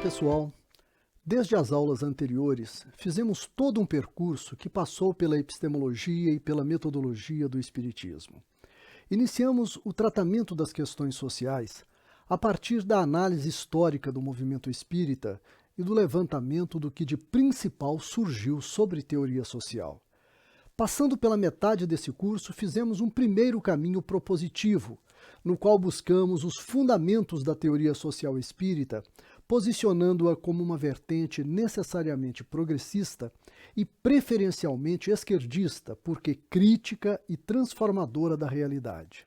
pessoal! Desde as aulas anteriores, fizemos todo um percurso que passou pela epistemologia e pela metodologia do Espiritismo. Iniciamos o tratamento das questões sociais a partir da análise histórica do movimento espírita e do levantamento do que de principal surgiu sobre teoria social. Passando pela metade desse curso, fizemos um primeiro caminho propositivo, no qual buscamos os fundamentos da teoria social espírita, posicionando-a como uma vertente necessariamente progressista e preferencialmente esquerdista, porque crítica e transformadora da realidade.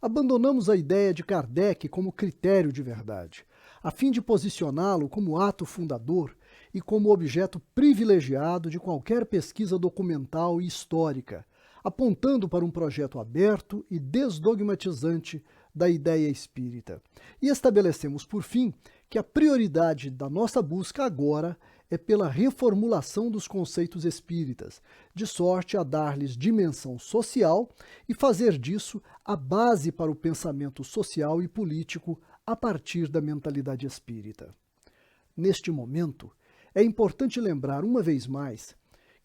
Abandonamos a ideia de Kardec como critério de verdade, a fim de posicioná-lo como ato fundador e como objeto privilegiado de qualquer pesquisa documental e histórica, apontando para um projeto aberto e desdogmatizante da ideia espírita. E estabelecemos, por fim, que a prioridade da nossa busca agora é pela reformulação dos conceitos espíritas, de sorte a dar-lhes dimensão social e fazer disso a base para o pensamento social e político a partir da mentalidade espírita. Neste momento, é importante lembrar uma vez mais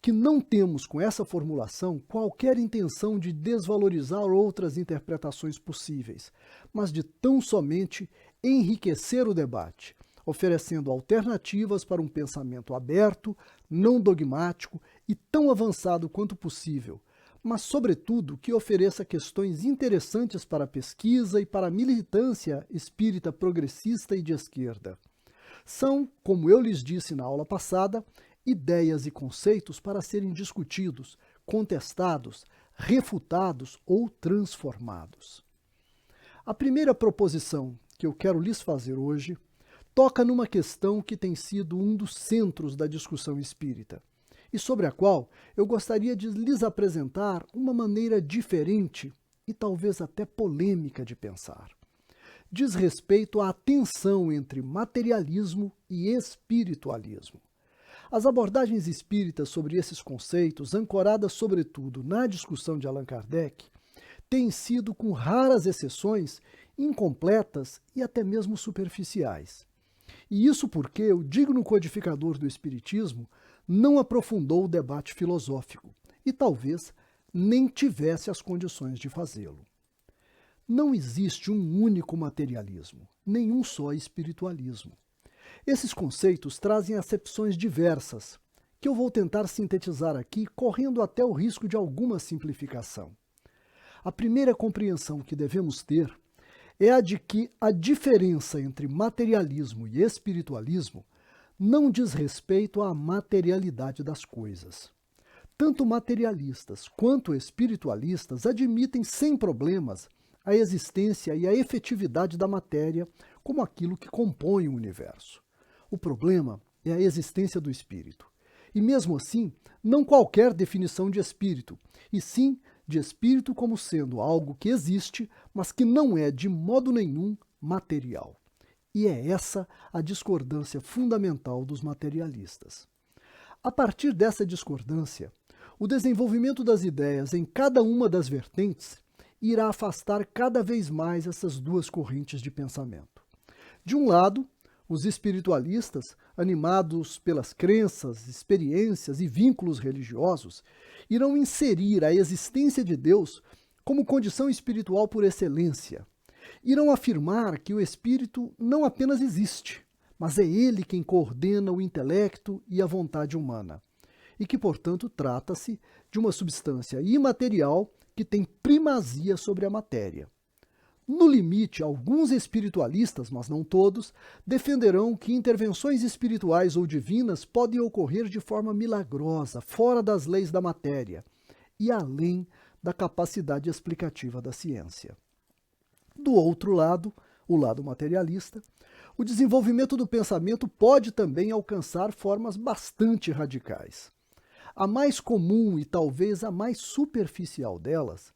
que não temos com essa formulação qualquer intenção de desvalorizar outras interpretações possíveis, mas de tão somente enriquecer o debate, oferecendo alternativas para um pensamento aberto, não dogmático e tão avançado quanto possível, mas, sobretudo, que ofereça questões interessantes para a pesquisa e para a militância espírita progressista e de esquerda. São, como eu lhes disse na aula passada, ideias e conceitos para serem discutidos, contestados, refutados ou transformados. A primeira proposição que eu quero lhes fazer hoje toca numa questão que tem sido um dos centros da discussão espírita e sobre a qual eu gostaria de lhes apresentar uma maneira diferente e talvez até polêmica de pensar. Diz respeito à tensão entre materialismo e espiritualismo. As abordagens espíritas sobre esses conceitos, ancoradas sobretudo na discussão de Allan Kardec, têm sido, com raras exceções, incompletas e até mesmo superficiais. E isso porque o digno codificador do Espiritismo não aprofundou o debate filosófico e talvez nem tivesse as condições de fazê-lo. Não existe um único materialismo, nem um só espiritualismo. Esses conceitos trazem acepções diversas, que eu vou tentar sintetizar aqui, correndo até o risco de alguma simplificação. A primeira compreensão que devemos ter é a de que a diferença entre materialismo e espiritualismo não diz respeito à materialidade das coisas. Tanto materialistas quanto espiritualistas admitem sem problemas a existência e a efetividade da matéria como aquilo que compõe o universo. O problema é a existência do espírito. E mesmo assim, não qualquer definição de espírito, e sim de espírito como sendo algo que existe, mas que não é de modo nenhum material. E é essa a discordância fundamental dos materialistas. A partir dessa discordância, o desenvolvimento das ideias em cada uma das vertentes irá afastar cada vez mais essas duas correntes de pensamento. De um lado, os espiritualistas, animados pelas crenças, experiências e vínculos religiosos, irão inserir a existência de Deus como condição espiritual por excelência. Irão afirmar que o espírito não apenas existe, mas é ele quem coordena o intelecto e a vontade humana, e que, portanto, trata-se de uma substância imaterial que tem primazia sobre a matéria. No limite, alguns espiritualistas, mas não todos, defenderão que intervenções espirituais ou divinas podem ocorrer de forma milagrosa, fora das leis da matéria e além da capacidade explicativa da ciência. Do outro lado, o lado materialista, o desenvolvimento do pensamento pode também alcançar formas bastante radicais. A mais comum e talvez a mais superficial delas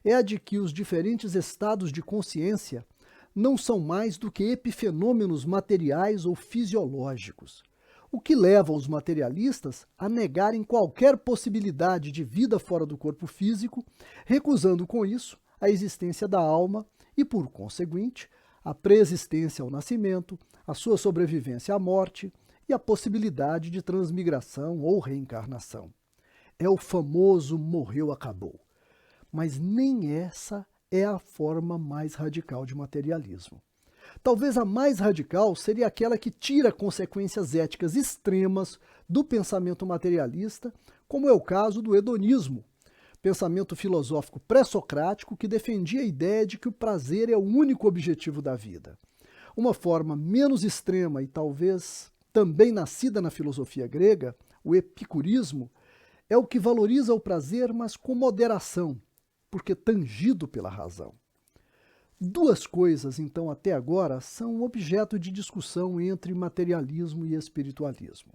é a de que os diferentes estados de consciência não são mais do que epifenômenos materiais ou fisiológicos, o que leva os materialistas a negarem qualquer possibilidade de vida fora do corpo físico, recusando com isso a existência da alma e, por conseguinte, a preexistência ao nascimento, a sua sobrevivência à morte e a possibilidade de transmigração ou reencarnação. É o famoso morreu, acabou. Mas nem essa é a forma mais radical de materialismo. Talvez a mais radical seria aquela que tira consequências éticas extremas do pensamento materialista, como é o caso do hedonismo, pensamento filosófico pré-socrático que defendia a ideia de que o prazer é o único objetivo da vida. Uma forma menos extrema e talvez também nascida na filosofia grega, o epicurismo, é o que valoriza o prazer, mas com moderação, porque tangido pela razão. Duas coisas, então, até agora, são objeto de discussão entre materialismo e espiritualismo: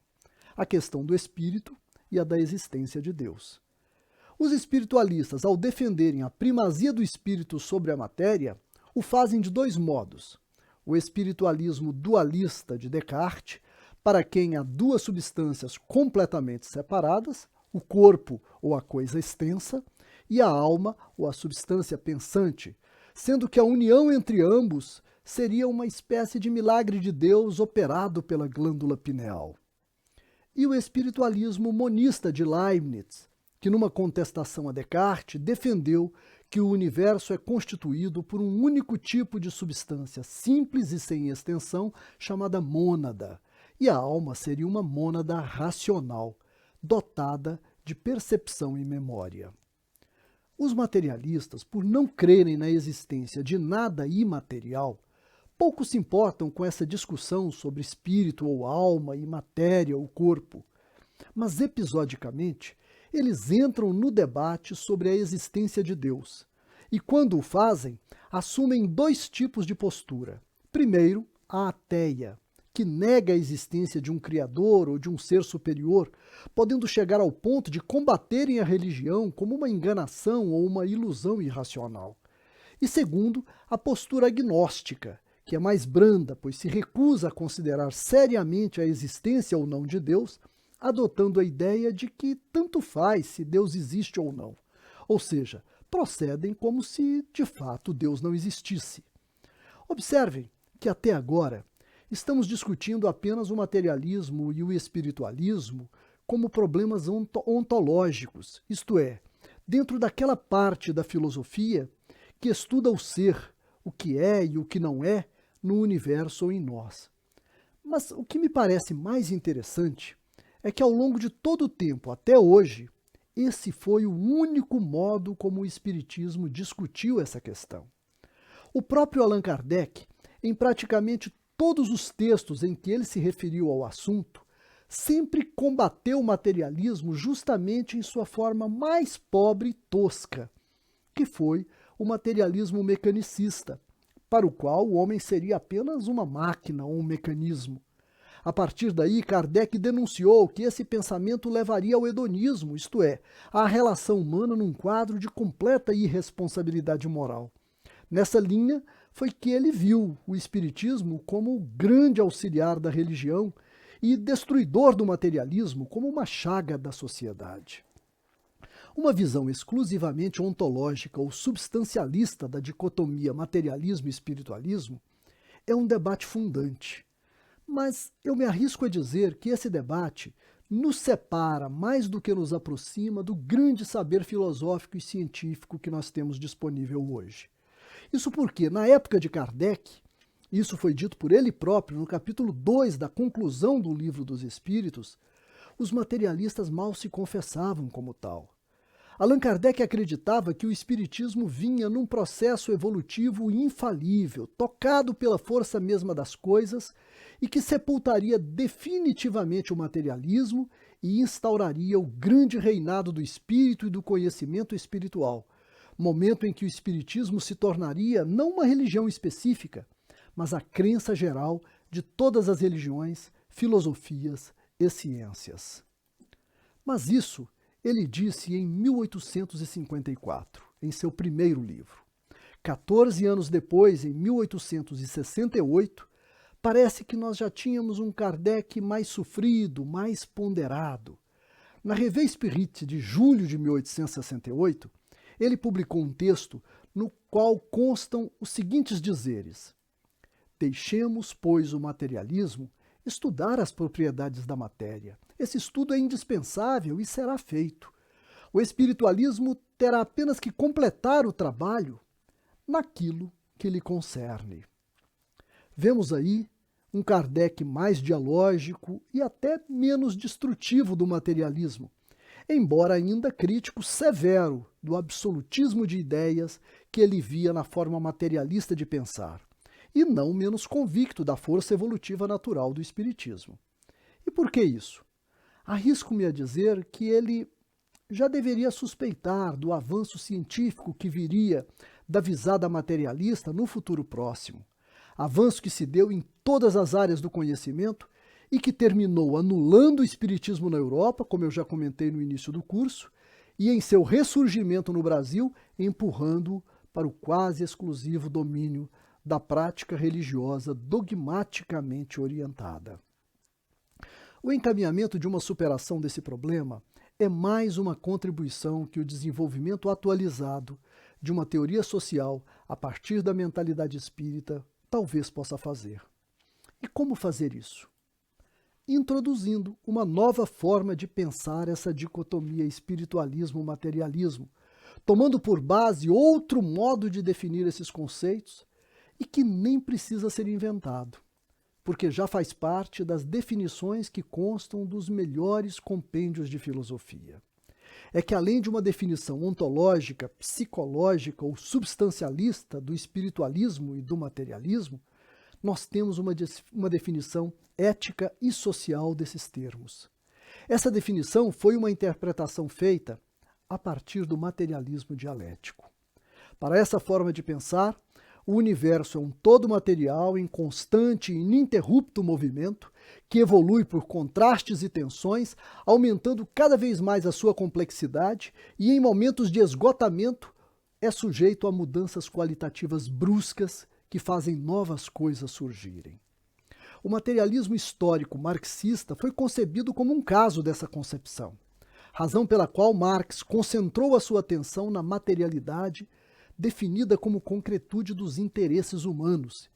a questão do espírito e a da existência de Deus. Os espiritualistas, ao defenderem a primazia do espírito sobre a matéria, o fazem de dois modos: o espiritualismo dualista de Descartes, para quem há duas substâncias completamente separadas, o corpo ou a coisa extensa, e a alma ou a substância pensante, sendo que a união entre ambos seria uma espécie de milagre de Deus operado pela glândula pineal. E o espiritualismo monista de Leibniz, que numa contestação a Descartes defendeu que o universo é constituído por um único tipo de substância simples e sem extensão, chamada mônada, e a alma seria uma mônada racional, dotada de percepção e memória. Os materialistas, por não crerem na existência de nada imaterial, pouco se importam com essa discussão sobre espírito ou alma e matéria ou corpo, mas episodicamente eles entram no debate sobre a existência de Deus e, quando o fazem, assumem dois tipos de postura. Primeiro, a ateia, que nega a existência de um Criador ou de um ser superior, podendo chegar ao ponto de combaterem a religião como uma enganação ou uma ilusão irracional. E segundo, a postura agnóstica, que é mais branda, pois se recusa a considerar seriamente a existência ou não de Deus, adotando a ideia de que tanto faz se Deus existe ou não. Ou seja, procedem como se de fato Deus não existisse. Observem que até agora estamos discutindo apenas o materialismo e o espiritualismo como problemas ontológicos, isto é, dentro daquela parte da filosofia que estuda o ser, o que é e o que não é no universo ou em nós. Mas o que me parece mais interessante é que ao longo de todo o tempo até hoje, esse foi o único modo como o Espiritismo discutiu essa questão. O próprio Allan Kardec, em praticamente todos os textos em que ele se referiu ao assunto, sempre combateu o materialismo justamente em sua forma mais pobre e tosca, que foi o materialismo mecanicista, para o qual o homem seria apenas uma máquina ou um mecanismo. A partir daí, Kardec denunciou que esse pensamento levaria ao hedonismo, isto é, à relação humana num quadro de completa irresponsabilidade moral. Nessa linha foi que ele viu o Espiritismo como o grande auxiliar da religião e destruidor do materialismo como uma chaga da sociedade. Uma visão exclusivamente ontológica ou substancialista da dicotomia materialismo e espiritualismo é um debate fundante. Mas eu me arrisco a dizer que esse debate nos separa mais do que nos aproxima do grande saber filosófico e científico que nós temos disponível hoje. Isso porque, na época de Kardec, isso foi dito por ele próprio no capítulo 2 da conclusão do Livro dos Espíritos, os materialistas mal se confessavam como tal. Allan Kardec acreditava que o espiritismo vinha num processo evolutivo infalível, tocado pela força mesma das coisas, e que sepultaria definitivamente o materialismo e instauraria o grande reinado do espírito e do conhecimento espiritual, momento em que o espiritismo se tornaria não uma religião específica, mas a crença geral de todas as religiões, filosofias e ciências. Mas isso ele disse em 1854, em seu primeiro livro. 14 anos depois, em 1868, parece que nós já tínhamos um Kardec mais sofrido, mais ponderado. Na Revue Spirit de julho de 1868, ele publicou um texto no qual constam os seguintes dizeres: Deixemos, pois, o materialismo estudar as propriedades da matéria. Esse estudo é indispensável e será feito. O espiritualismo terá apenas que completar o trabalho naquilo que lhe concerne. Vemos aí um Kardec mais dialógico e até menos destrutivo do materialismo, embora ainda crítico severo do absolutismo de ideias que ele via na forma materialista de pensar, e não menos convicto da força evolutiva natural do espiritismo. E por que isso? Arrisco-me a dizer que ele já deveria suspeitar do avanço científico que viria da visada materialista no futuro próximo, avanço que se deu em todas as áreas do conhecimento e que terminou anulando o espiritismo na Europa, como eu já comentei no início do curso, e em seu ressurgimento no Brasil, empurrando-o para o quase exclusivo domínio da prática religiosa dogmaticamente orientada. O encaminhamento de uma superação desse problema é mais uma contribuição que o desenvolvimento atualizado de uma teoria social a partir da mentalidade espírita talvez possa fazer. E como fazer isso? Introduzindo uma nova forma de pensar essa dicotomia espiritualismo-materialismo, tomando por base outro modo de definir esses conceitos e que nem precisa ser inventado, porque já faz parte das definições que constam dos melhores compêndios de filosofia. É que além de uma definição ontológica, psicológica ou substancialista do espiritualismo e do materialismo, nós temos uma definição ética e social desses termos. Essa definição foi uma interpretação feita a partir do materialismo dialético. Para essa forma de pensar, o universo é um todo material em constante e ininterrupto movimento, que evolui por contrastes e tensões, aumentando cada vez mais a sua complexidade e, em momentos de esgotamento, é sujeito a mudanças qualitativas bruscas que fazem novas coisas surgirem. O materialismo histórico marxista foi concebido como um caso dessa concepção, razão pela qual Marx concentrou a sua atenção na materialidade definida como concretude dos interesses humanos,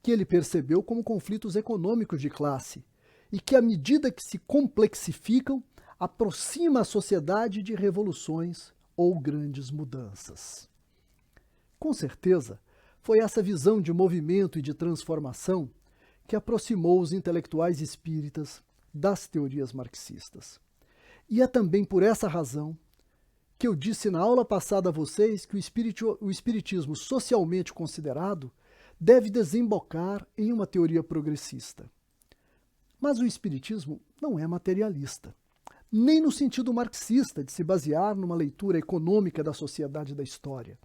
que ele percebeu como conflitos econômicos de classe e que, à medida que se complexificam, aproxima a sociedade de revoluções ou grandes mudanças. Com certeza, foi essa visão de movimento e de transformação que aproximou os intelectuais espíritas das teorias marxistas. E é também por essa razão que eu disse na aula passada a vocês que o espiritismo socialmente considerado deve desembocar em uma teoria progressista. Mas o espiritismo não é materialista, nem no sentido marxista de se basear numa leitura econômica da sociedade e da história,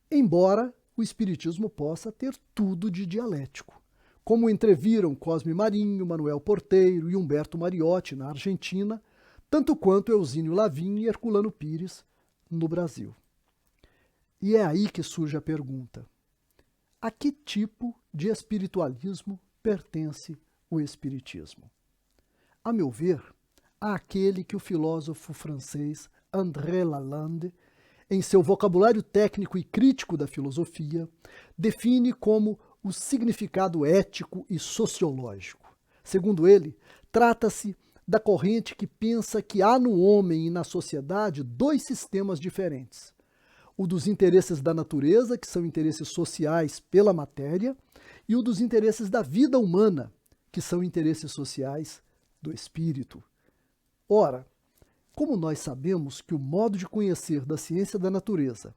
embora o espiritismo possa ter tudo de dialético, como entreviram Cosme Marinho, Manuel Porteiro e Humberto Mariotti na Argentina, tanto quanto Eusínio Lavin e Herculano Pires no Brasil. E é aí que surge a pergunta: a que tipo de espiritualismo pertence o espiritismo? A meu ver, àquele que o filósofo francês André Lalande, em seu vocabulário técnico e crítico da filosofia, define como o significado ético e sociológico. Segundo ele, trata-se da corrente que pensa que há no homem e na sociedade dois sistemas diferentes: o dos interesses da natureza, que são interesses sociais pela matéria, e o dos interesses da vida humana, que são interesses sociais do espírito. Ora, como nós sabemos que o modo de conhecer da ciência da natureza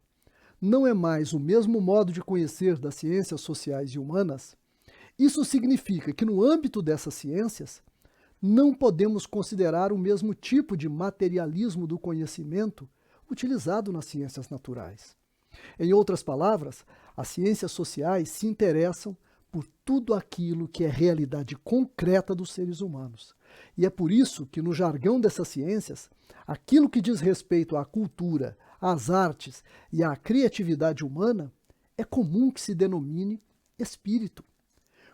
não é mais o mesmo modo de conhecer das ciências sociais e humanas, isso significa que no âmbito dessas ciências não podemos considerar o mesmo tipo de materialismo do conhecimento utilizado nas ciências naturais. Em outras palavras, as ciências sociais se interessam por tudo aquilo que é realidade concreta dos seres humanos. E é por isso que, no jargão dessas ciências, aquilo que diz respeito à cultura, às artes e à criatividade humana é comum que se denomine espírito.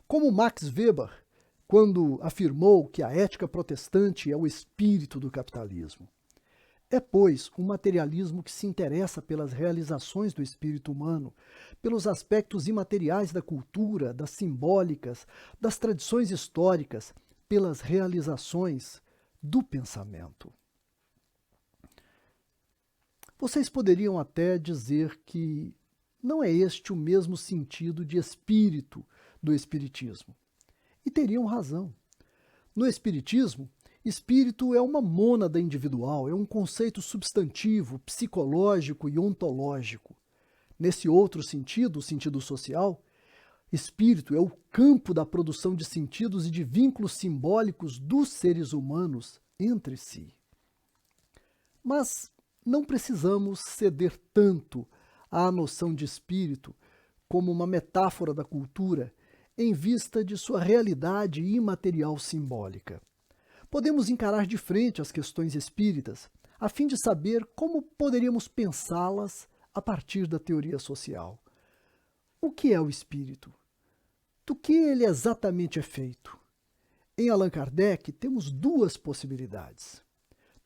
Como Max Weber, quando afirmou que a ética protestante é o espírito do capitalismo. É, pois, um materialismo que se interessa pelas realizações do espírito humano, pelos aspectos imateriais da cultura, das simbólicas, das tradições históricas, pelas realizações do pensamento. Vocês poderiam até dizer que não é este o mesmo sentido de espírito do Espiritismo. E teriam razão. No Espiritismo, espírito é uma mônada individual, é um conceito substantivo, psicológico e ontológico. Nesse outro sentido, o sentido social, espírito é o campo da produção de sentidos e de vínculos simbólicos dos seres humanos entre si. Mas não precisamos ceder tanto à noção de espírito como uma metáfora da cultura em vista de sua realidade imaterial simbólica. Podemos encarar de frente as questões espíritas a fim de saber como poderíamos pensá-las a partir da teoria social. O que é o espírito? Do que ele exatamente é feito? Em Allan Kardec, temos duas possibilidades.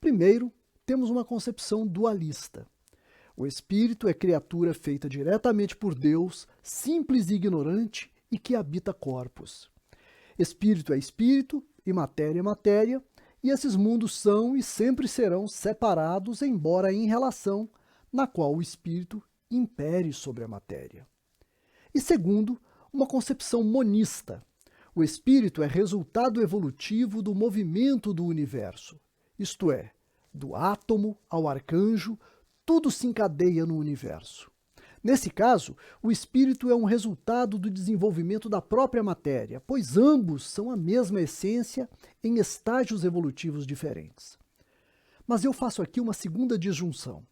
Primeiro, temos uma concepção dualista. O espírito é criatura feita diretamente por Deus, simples e ignorante, e que habita corpos. Espírito é espírito e matéria é matéria, e esses mundos são e sempre serão separados, embora em relação na qual o espírito impere sobre a matéria. E segundo, uma concepção monista. O espírito é resultado evolutivo do movimento do universo, isto é, do átomo ao arcanjo, tudo se encadeia no universo. Nesse caso, o espírito é um resultado do desenvolvimento da própria matéria, pois ambos são a mesma essência em estágios evolutivos diferentes. Mas eu faço aqui uma segunda disjunção.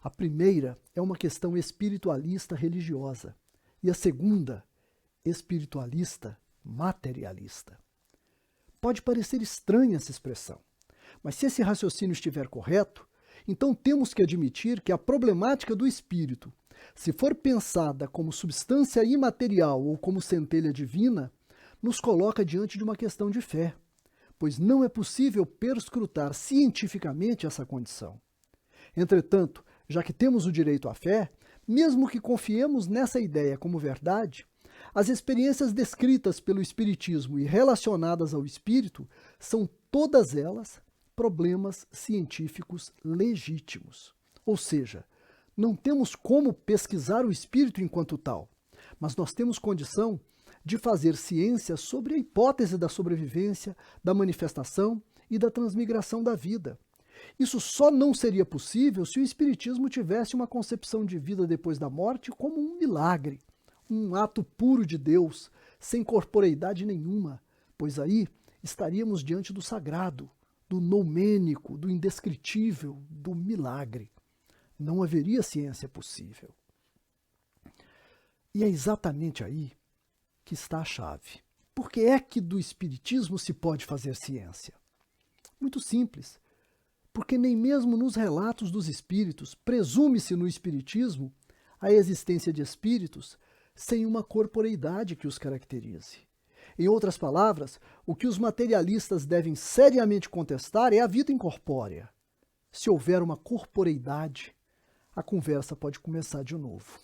A primeira é uma questão espiritualista religiosa e a segunda, espiritualista materialista. Pode parecer estranha essa expressão, mas se esse raciocínio estiver correto, então temos que admitir que a problemática do espírito, se for pensada como substância imaterial ou como centelha divina, nos coloca diante de uma questão de fé, pois não é possível perscrutar cientificamente essa condição. Entretanto, já que temos o direito à fé, mesmo que confiemos nessa ideia como verdade, as experiências descritas pelo Espiritismo e relacionadas ao espírito são todas elas problemas científicos legítimos. Ou seja, não temos como pesquisar o espírito enquanto tal, mas nós temos condição de fazer ciência sobre a hipótese da sobrevivência, da manifestação e da transmigração da vida. Isso só não seria possível se o Espiritismo tivesse uma concepção de vida depois da morte como um milagre, um ato puro de Deus, sem corporeidade nenhuma, pois aí estaríamos diante do sagrado, do noumênico, do indescritível, do milagre. Não haveria ciência possível. E é exatamente aí que está a chave. Por que é que do Espiritismo se pode fazer ciência? Muito simples. Porque nem mesmo nos relatos dos espíritos presume-se no Espiritismo a existência de espíritos sem uma corporeidade que os caracterize. Em outras palavras, o que os materialistas devem seriamente contestar é a vida incorpórea. Se houver uma corporeidade, a conversa pode começar de novo.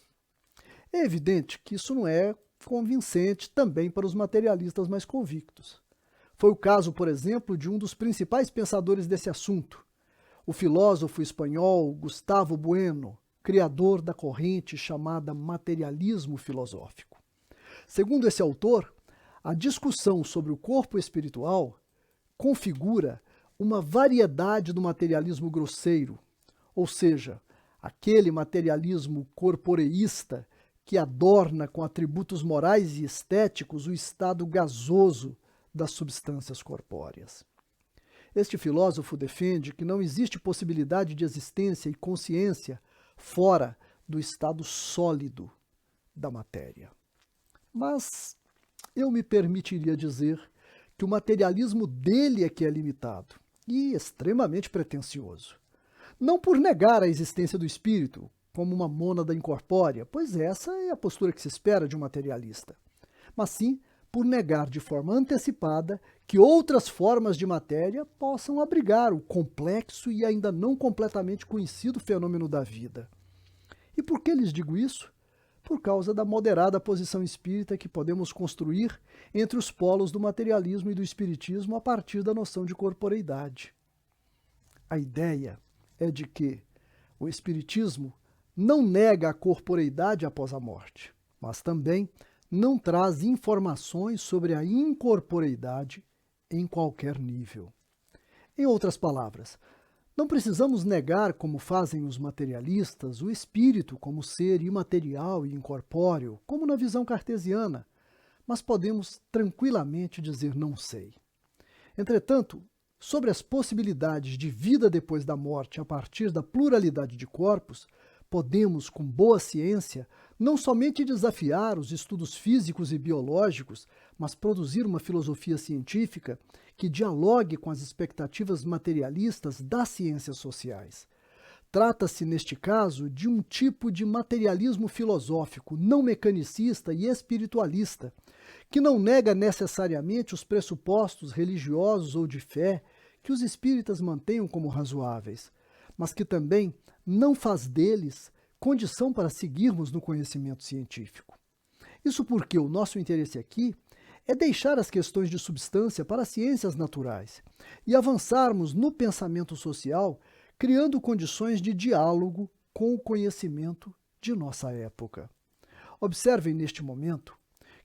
É evidente que isso não é convincente também para os materialistas mais convictos. Foi o caso, por exemplo, de um dos principais pensadores desse assunto, o filósofo espanhol Gustavo Bueno, criador da corrente chamada materialismo filosófico. Segundo esse autor, a discussão sobre o corpo espiritual configura uma variedade do materialismo grosseiro, ou seja, aquele materialismo corporeísta que adorna com atributos morais e estéticos o estado gasoso das substâncias corpóreas. Este filósofo defende que não existe possibilidade de existência e consciência fora do estado sólido da matéria. Mas eu me permitiria dizer que o materialismo dele é que é limitado e extremamente pretensioso. Não por negar a existência do espírito como uma mônada incorpórea, pois essa é a postura que se espera de um materialista, mas sim por negar de forma antecipada que outras formas de matéria possam abrigar o complexo e ainda não completamente conhecido fenômeno da vida. E por que lhes digo isso? Por causa da moderada posição espírita que podemos construir entre os polos do materialismo e do espiritismo a partir da noção de corporeidade. A ideia é de que o espiritismo não nega a corporeidade após a morte, mas também não traz informações sobre a incorporeidade em qualquer nível. Em outras palavras, não precisamos negar, como fazem os materialistas, o espírito como ser imaterial e incorpóreo, como na visão cartesiana, mas podemos tranquilamente dizer não sei. Entretanto, sobre as possibilidades de vida depois da morte a partir da pluralidade de corpos, podemos, com boa ciência, não somente desafiar os estudos físicos e biológicos, mas produzir uma filosofia científica que dialogue com as expectativas materialistas das ciências sociais. Trata-se, neste caso, de um tipo de materialismo filosófico, não mecanicista e espiritualista, que não nega necessariamente os pressupostos religiosos ou de fé que os espíritas mantenham como razoáveis, mas que também não faz deles condição para seguirmos no conhecimento científico. Isso porque o nosso interesse aqui é deixar as questões de substância para as ciências naturais e avançarmos no pensamento social, criando condições de diálogo com o conhecimento de nossa época. Observem neste momento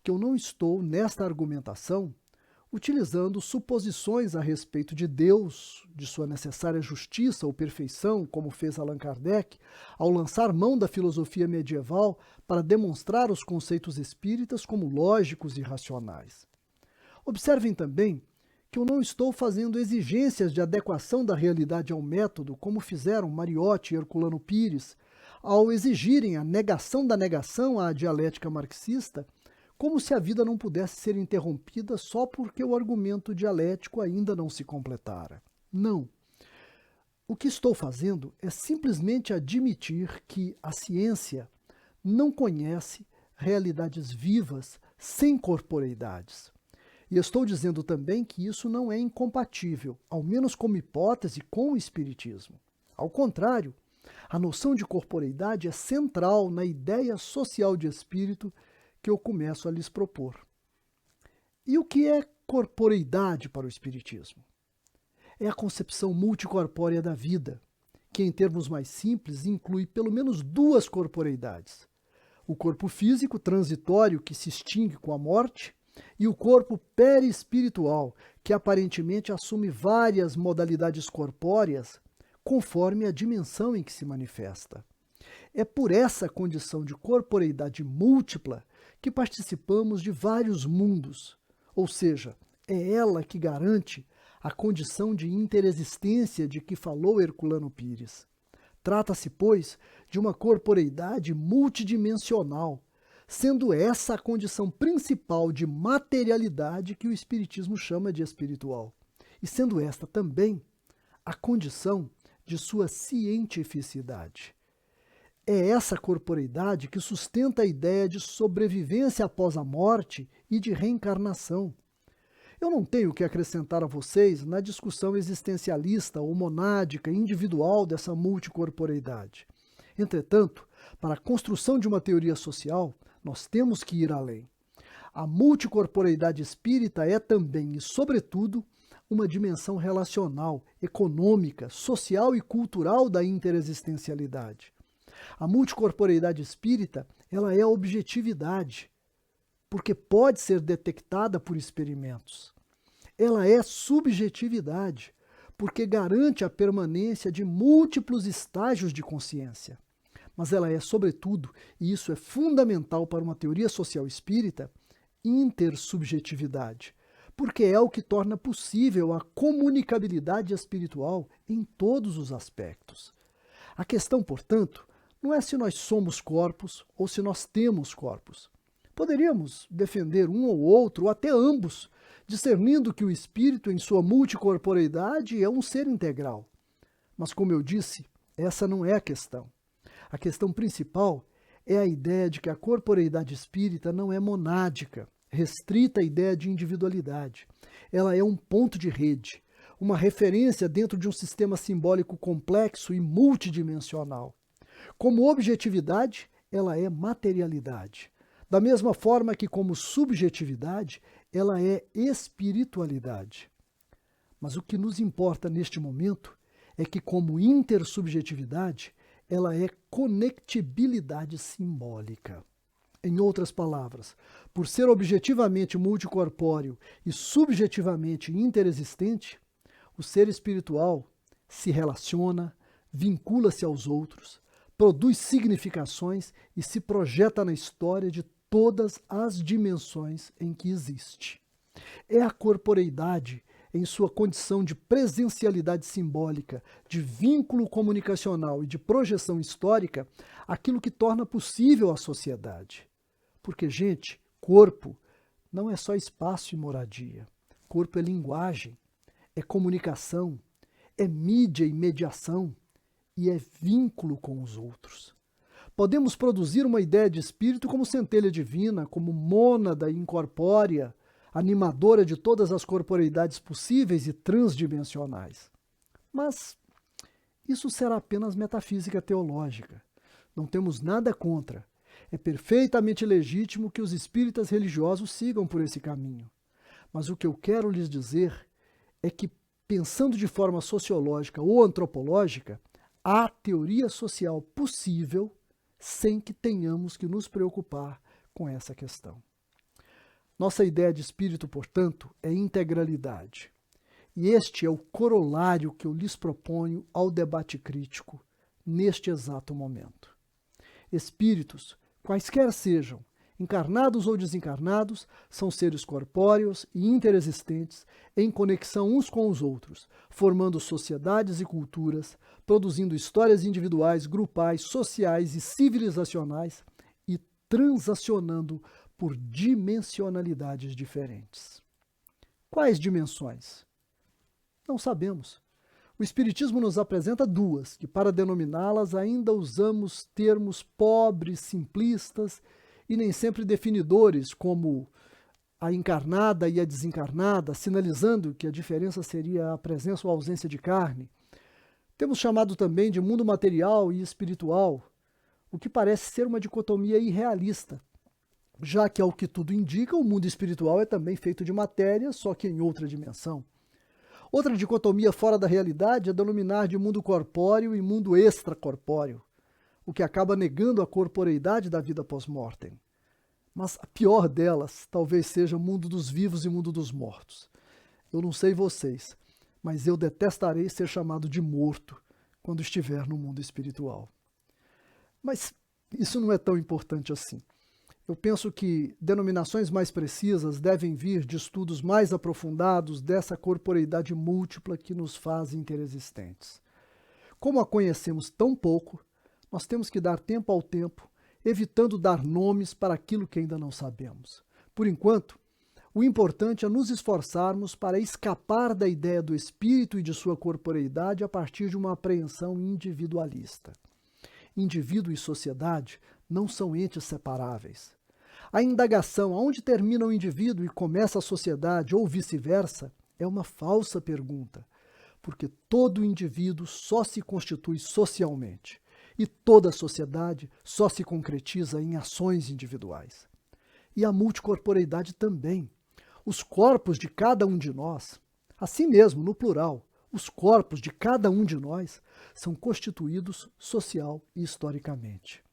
que eu não estou, nesta argumentação, utilizando suposições a respeito de Deus, de sua necessária justiça ou perfeição, como fez Allan Kardec, ao lançar mão da filosofia medieval para demonstrar os conceitos espíritas como lógicos e racionais. Observem também que eu não estou fazendo exigências de adequação da realidade ao método, como fizeram Mariotti e Herculano Pires, ao exigirem a negação da negação à dialética marxista, como se a vida não pudesse ser interrompida só porque o argumento dialético ainda não se completara. Não. O que estou fazendo é simplesmente admitir que a ciência não conhece realidades vivas sem corporeidades. E estou dizendo também que isso não é incompatível, ao menos como hipótese, com o espiritismo. Ao contrário, a noção de corporeidade é central na ideia social de espírito que eu começo a lhes propor. E o que é corporeidade para o espiritismo? É a concepção multicorpórea da vida, que em termos mais simples inclui pelo menos duas corporeidades. O corpo físico transitório que se extingue com a morte e o corpo perispiritual, que aparentemente assume várias modalidades corpóreas conforme a dimensão em que se manifesta. É por essa condição de corporeidade múltipla que participamos de vários mundos, ou seja, é ela que garante a condição de interexistência de que falou Herculano Pires. Trata-se, pois, de uma corporeidade multidimensional, sendo essa a condição principal de materialidade que o Espiritismo chama de espiritual, e sendo esta também a condição de sua cientificidade. É essa corporeidade que sustenta a ideia de sobrevivência após a morte e de reencarnação. Eu não tenho o que acrescentar a vocês na discussão existencialista ou monádica individual dessa multicorporeidade. Entretanto, para a construção de uma teoria social, nós temos que ir além. A multicorporeidade espírita é também e, sobretudo, uma dimensão relacional, econômica, social e cultural da interexistencialidade. A multicorporeidade espírita, ela é a objetividade, porque pode ser detectada por experimentos. Ela é subjetividade, porque garante a permanência de múltiplos estágios de consciência. Mas ela é, sobretudo, e isso é fundamental para uma teoria social espírita, intersubjetividade, porque é o que torna possível a comunicabilidade espiritual em todos os aspectos. A questão, portanto, não é se nós somos corpos ou se nós temos corpos. Poderíamos defender um ou outro, ou até ambos, discernindo que o espírito, em sua multicorporeidade, é um ser integral. Mas, como eu disse, essa não é a questão. A questão principal é a ideia de que a corporeidade espírita não é monádica, restrita à ideia de individualidade. Ela é um ponto de rede, uma referência dentro de um sistema simbólico complexo e multidimensional. Como objetividade, ela é materialidade. Da mesma forma que, como subjetividade, ela é espiritualidade. Mas o que nos importa neste momento é que, como intersubjetividade, ela é conectibilidade simbólica. Em outras palavras, por ser objetivamente multicorpóreo e subjetivamente interexistente, o ser espiritual se relaciona, vincula-se aos outros, produz significações e se projeta na história de todas as dimensões em que existe. É a corporeidade, em sua condição de presencialidade simbólica, de vínculo comunicacional e de projeção histórica, aquilo que torna possível a sociedade. Porque, gente, corpo não é só espaço e moradia. Corpo é linguagem, é comunicação, é mídia e mediação, e é vínculo com os outros. Podemos produzir uma ideia de espírito como centelha divina, como mônada incorpórea, animadora de todas as corporeidades possíveis e transdimensionais. Mas isso será apenas metafísica teológica. Não temos nada contra. É perfeitamente legítimo que os espíritas religiosos sigam por esse caminho. Mas o que eu quero lhes dizer é que, pensando de forma sociológica ou antropológica, há teoria social possível sem que tenhamos que nos preocupar com essa questão. Nossa ideia de espírito, portanto, é integralidade. E este é o corolário que eu lhes proponho ao debate crítico neste exato momento. Espíritos, quaisquer sejam, encarnados ou desencarnados, são seres corpóreos e interexistentes em conexão uns com os outros, formando sociedades e culturas, produzindo histórias individuais, grupais, sociais e civilizacionais e transacionando por dimensionalidades diferentes. Quais dimensões? Não sabemos. O Espiritismo nos apresenta duas, que para denominá-las ainda usamos termos pobres, simplistas e nem sempre definidores, como a encarnada e a desencarnada, sinalizando que a diferença seria a presença ou ausência de carne. Temos chamado também de mundo material e espiritual, o que parece ser uma dicotomia irrealista, já que, ao que tudo indica, o mundo espiritual é também feito de matéria, só que em outra dimensão. Outra dicotomia fora da realidade é denominar de mundo corpóreo e mundo extracorpóreo, o que acaba negando a corporeidade da vida pós-mortem. Mas a pior delas talvez seja o mundo dos vivos e o mundo dos mortos. Eu não sei vocês, mas eu detestarei ser chamado de morto quando estiver no mundo espiritual. Mas isso não é tão importante assim. Eu penso que denominações mais precisas devem vir de estudos mais aprofundados dessa corporeidade múltipla que nos faz interexistentes. Como a conhecemos tão pouco, nós temos que dar tempo ao tempo, evitando dar nomes para aquilo que ainda não sabemos. Por enquanto, o importante é nos esforçarmos para escapar da ideia do espírito e de sua corporeidade a partir de uma apreensão individualista. Indivíduo e sociedade não são entes separáveis. A indagação aonde termina o indivíduo e começa a sociedade, ou vice-versa, é uma falsa pergunta, porque todo indivíduo só se constitui socialmente e toda a sociedade só se concretiza em ações individuais. E a multicorporeidade também. Os corpos de cada um de nós, assim mesmo, no plural, os corpos de cada um de nós são constituídos social e historicamente.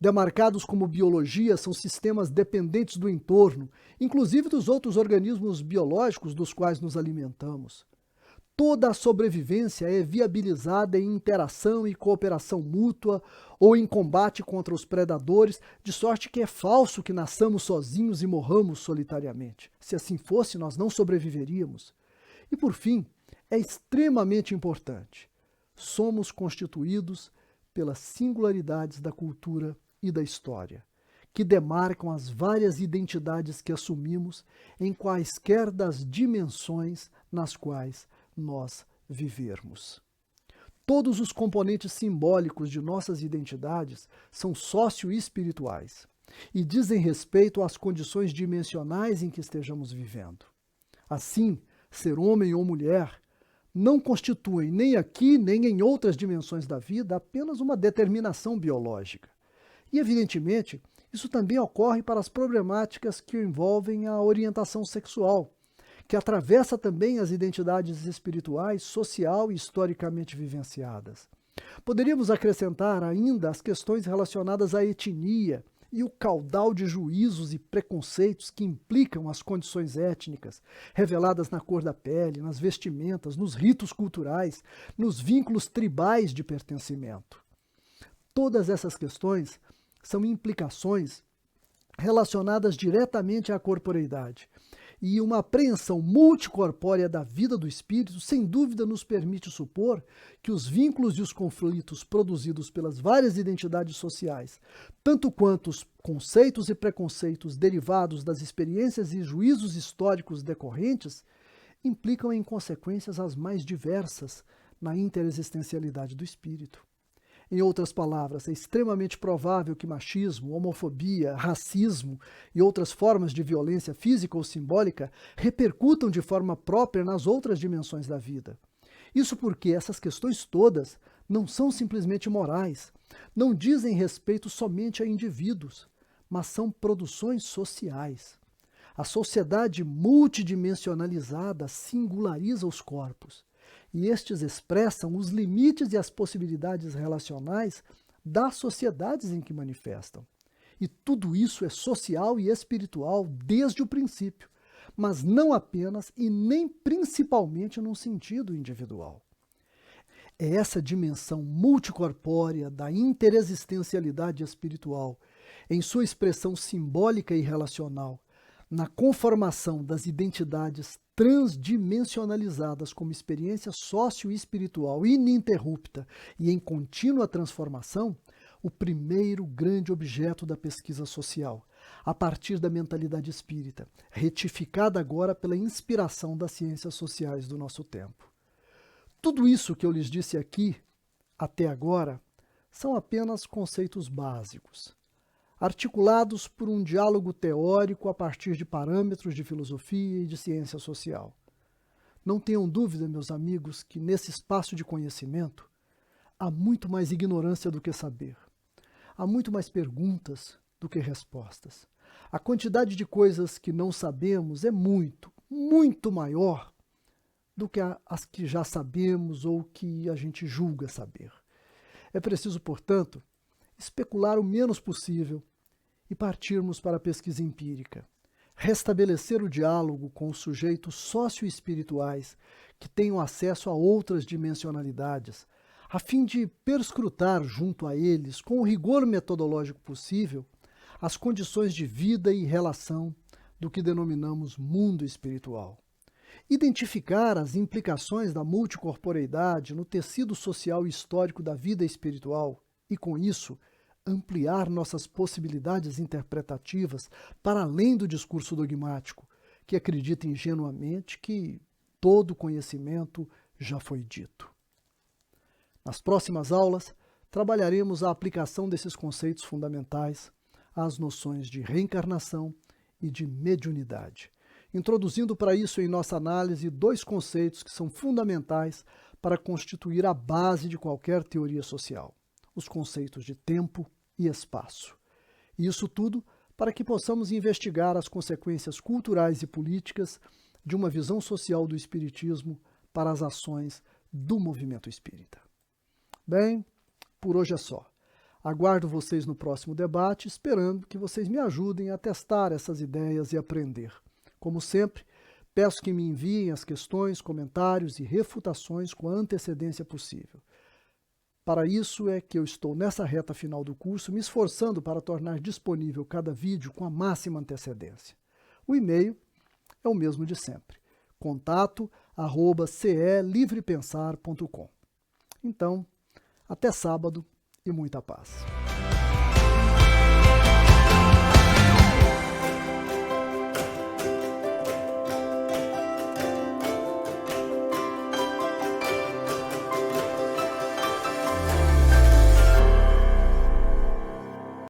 Demarcados como biologia, são sistemas dependentes do entorno, inclusive dos outros organismos biológicos dos quais nos alimentamos. Toda a sobrevivência é viabilizada em interação e cooperação mútua ou em combate contra os predadores, de sorte que é falso que nasçamos sozinhos e morramos solitariamente. Se assim fosse, nós não sobreviveríamos. E por fim, é extremamente importante. Somos constituídos pelas singularidades da cultura e da história, que demarcam as várias identidades que assumimos em quaisquer das dimensões nas quais nós vivermos. Todos os componentes simbólicos de nossas identidades são sócio-espirituais. e dizem respeito às condições dimensionais em que estejamos vivendo. Assim, ser homem ou mulher não constituem nem aqui nem em outras dimensões da vida apenas uma determinação biológica. E, evidentemente, isso também ocorre para as problemáticas que envolvem a orientação sexual, que atravessa também as identidades espirituais, social e historicamente vivenciadas. Poderíamos acrescentar ainda as questões relacionadas à etnia e o caudal de juízos e preconceitos que implicam as condições étnicas, reveladas na cor da pele, nas vestimentas, nos ritos culturais, nos vínculos tribais de pertencimento. Todas essas questões são implicações relacionadas diretamente à corporeidade. E uma apreensão multicorpórea da vida do espírito, sem dúvida, nos permite supor que os vínculos e os conflitos produzidos pelas várias identidades sociais, tanto quanto os conceitos e preconceitos derivados das experiências e juízos históricos decorrentes, implicam em consequências as mais diversas na interexistencialidade do espírito. Em outras palavras, é extremamente provável que machismo, homofobia, racismo e outras formas de violência física ou simbólica repercutam de forma própria nas outras dimensões da vida. Isso porque essas questões todas não são simplesmente morais, não dizem respeito somente a indivíduos, mas são produções sociais. A sociedade multidimensionalizada singulariza os corpos, e estes expressam os limites e as possibilidades relacionais das sociedades em que manifestam. E tudo isso é social e espiritual desde o princípio, mas não apenas e nem principalmente num sentido individual. É essa dimensão multicorpórea da interexistencialidade espiritual, em sua expressão simbólica e relacional, na conformação das identidades transdimensionalizadas como experiência sócio-espiritual ininterrupta e em contínua transformação, o primeiro grande objeto da pesquisa social, a partir da mentalidade espírita, retificada agora pela inspiração das ciências sociais do nosso tempo. Tudo isso que eu lhes disse aqui, até agora, são apenas conceitos básicos, articulados por um diálogo teórico a partir de parâmetros de filosofia e de ciência social. Não tenham dúvida, meus amigos, que nesse espaço de conhecimento há muito mais ignorância do que saber. Há muito mais perguntas do que respostas. A quantidade de coisas que não sabemos é muito, muito maior do que as que já sabemos ou que a gente julga saber. É preciso, portanto, especular o menos possível e partirmos para a pesquisa empírica. Restabelecer o diálogo com os sujeitos socioespirituais que tenham acesso a outras dimensionalidades, a fim de perscrutar junto a eles, com o rigor metodológico possível, as condições de vida e relação do que denominamos mundo espiritual. Identificar as implicações da multicorporeidade no tecido social e histórico da vida espiritual e, com isso, ampliar nossas possibilidades interpretativas para além do discurso dogmático, que acredita ingenuamente que todo conhecimento já foi dito. Nas próximas aulas, trabalharemos a aplicação desses conceitos fundamentais às noções de reencarnação e de mediunidade, introduzindo para isso em nossa análise dois conceitos que são fundamentais para constituir a base de qualquer teoria social: os conceitos de tempo e espaço. E isso tudo para que possamos investigar as consequências culturais e políticas de uma visão social do espiritismo para as ações do movimento espírita. Bem, por hoje é só. Aguardo vocês no próximo debate, esperando que vocês me ajudem a testar essas ideias e aprender. Como sempre, peço que me enviem as questões, comentários e refutações com a antecedência possível. Para isso é que eu estou nessa reta final do curso me esforçando para tornar disponível cada vídeo com a máxima antecedência. O e-mail é o mesmo de sempre, contato@celivrepensar.com. Então, até sábado e muita paz.